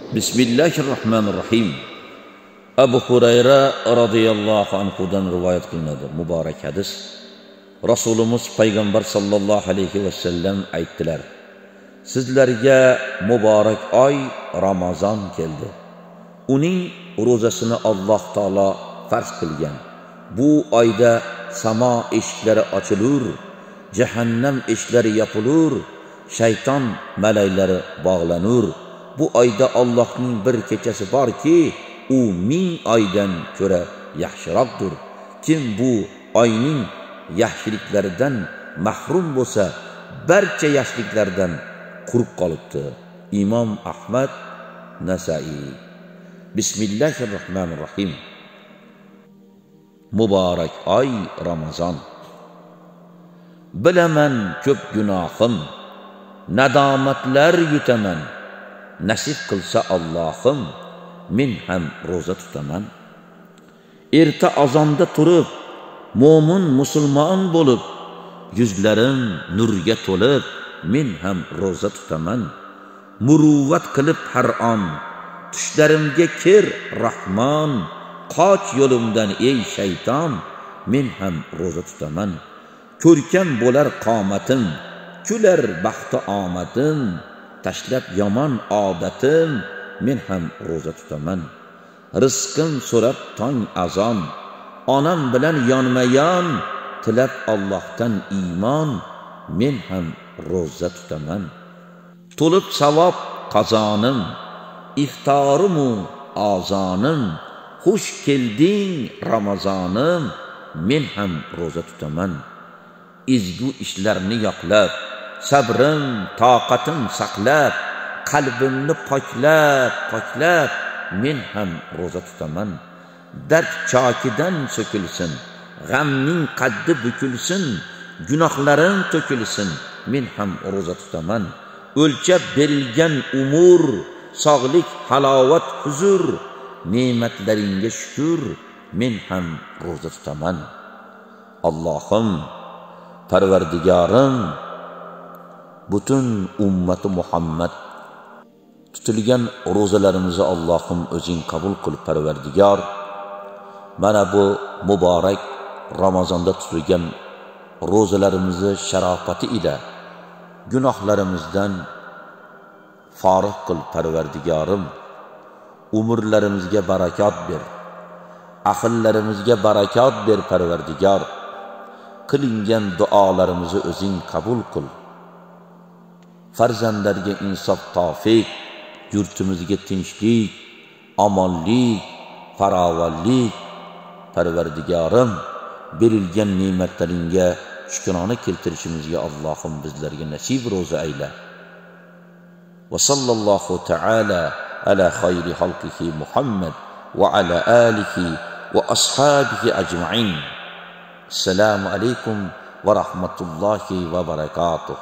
Bismillahirrahmanirrahim. Abu Hurayra radhiyallohu anhudan rivoyat qilinadi. Muborak hadis. Rasulimiz payg'ambar sallallohu alayhi va sallam aytdilar: sizlarga muborak oy Ramazon keldi. Uning ro'zasini Alloh taolo farz qilgan. Bu oyda samo eshiklari ochilur, jahannam eshiklari yopilur, shayton malaylari bog'lanur. Bu oyda Allohning bir kechasi borki, u 1000 oydan ko'ra yaxshiroqdir. Kim bu oyning yaxshiliklaridan mahrum bo'lsa, barcha yaxshiliklardan quruq qolibdi. Imom Ahmad, Nasai. Bismillahirrahmanirrahim. Muborak oy Ramazon. Bilaman ko'p gunohim, nadomatlar yutaman. Nasib qilsa Allohim, men ham ro'za tutaman. Erta azonda turib, mo'min musulmon bo'lib, yuzlarim nurga to'lib, men ham ro'za tutaman. Muruvvat qilib har on, tushlarimga kir Rahmon. Qoch yo'limdan ey shayton, men ham ro'za tutaman. Ko'rkam bo'lar qomatim, kular baxti omadim. Tashlab yomon odatim, men ham ro'za tutaman. Rizqim so'rab tong azon, onam bilan yonma-yon, tilab Allohdan iymon, men ham ro'za tutaman. To'lib savob qazonim, iftorimu ozonim, xush kelding Ramazonim, men ham ro'za tutaman. Ezgu ishlarni yoqlab, sabrim, toqatim saqlab, qalbimni poklab, men ham ro'za tutaman. Dard chokidan so'kilsin, g'amning qaddi bukilsin, gunohlarim to'kilsin, men ham ro'za tutaman. O'lchab berilgan umur, sog'lik, halovat, huzur, ne'matlaringga shukr, men ham ro'za tutaman. Allohim, Parvardigorim, butun ummati Muhammad tutilgan ro'zalarimizni Allohim o'zing qabul qil Parvardigor. Mana bu muborak Ramazonda tutilgan ro'zalarimizni sharofati ila gunohlarimizdan forig' qil Parvardigorim. Umrlarimizga barakot ber, aqllarimizga barakot ber Parvardigor. Qilingan duolarimizni o'zing qabul qil. Farzandlarga insof tavfiq, yurtimizga tinchlik, omonlik, farovonlik. Parvardigorim, berilgan ne'matlaringga shukrona keltirishimizga Allohim bizlarga nasib ro'za ayla. Va sallallohu ta'ala ala khayri xalqihi Muhammad va ala alihi va ashabihi ajma'in. Assalomu alaykum va rahmatullohi va barakatuh.